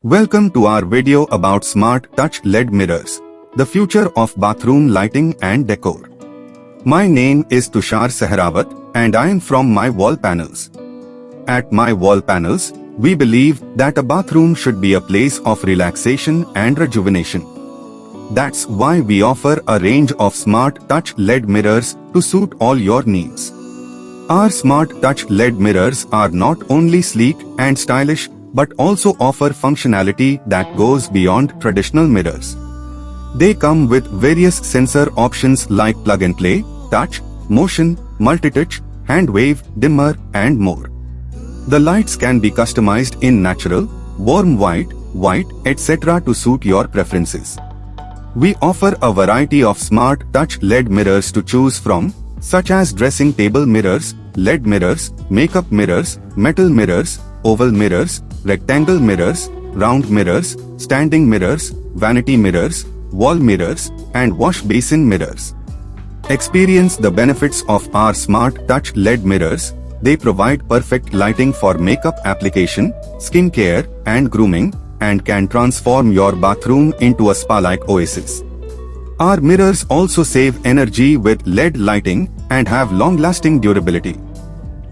Welcome to our video about smart touch LED mirrors, the future of bathroom lighting and decor. My name is Tushar Sehrawat and I am from My Wall Panels. At My Wall Panels, we believe that a bathroom should be a place of relaxation and rejuvenation. That's why we offer a range of smart touch LED mirrors to suit all your needs. Our smart touch LED mirrors are not only sleek and stylish but also offer functionality that goes beyond traditional mirrors. They come with various sensor options like plug and play, touch, motion, multi-touch, hand wave, dimmer, and more. The lights can be customized in natural, warm white, etc. to suit your preferences. We offer a variety of smart touch LED mirrors to choose from, such as dressing table mirrors, LED mirrors, makeup mirrors, metal mirrors, oval mirrors, rectangle mirrors, round mirrors, standing mirrors, vanity mirrors, wall mirrors, and wash basin mirrors. Experience the benefits of our smart touch LED mirrors. They provide perfect lighting for makeup application, skin care, and grooming, and can transform your bathroom into a spa-like oasis. Our mirrors also save energy with LED lighting and have long-lasting durability.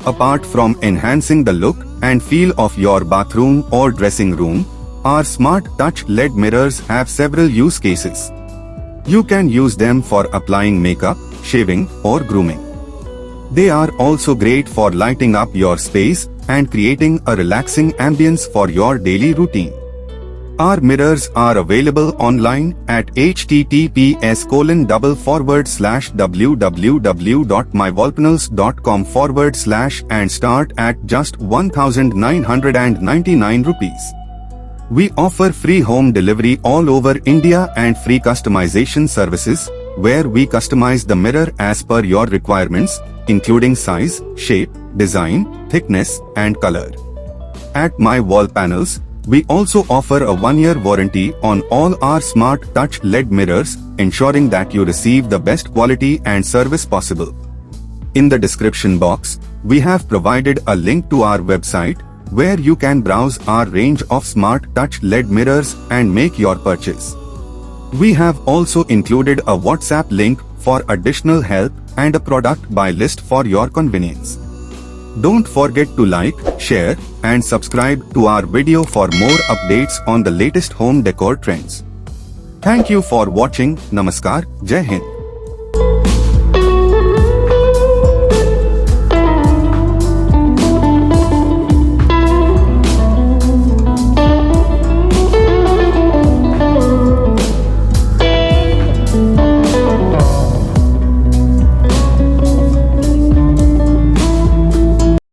Apart from enhancing the look and feel of your bathroom or dressing room, our smart touch LED mirrors have several use cases. You can use them for applying makeup, shaving, or grooming. They are also great for lighting up your space and creating a relaxing ambience for your daily routine. Our mirrors are available online at https://www.mywallpanels.com/ and start at just 1,999 rupees. We offer free home delivery all over India and free customization services, where we customize the mirror as per your requirements, including size, shape, design, thickness, and color. At My Wall Panels, we also offer a 1-year warranty on all our smart touch LED mirrors, ensuring that you receive the best quality and service possible. In the description box, we have provided a link to our website, where you can browse our range of smart touch LED mirrors and make your purchase. We have also included a WhatsApp link for additional help and a product buy list for your convenience. Don't forget to like, share, and subscribe to our video for more updates on the latest home decor trends. Thank you for watching. Namaskar. Jai Hind.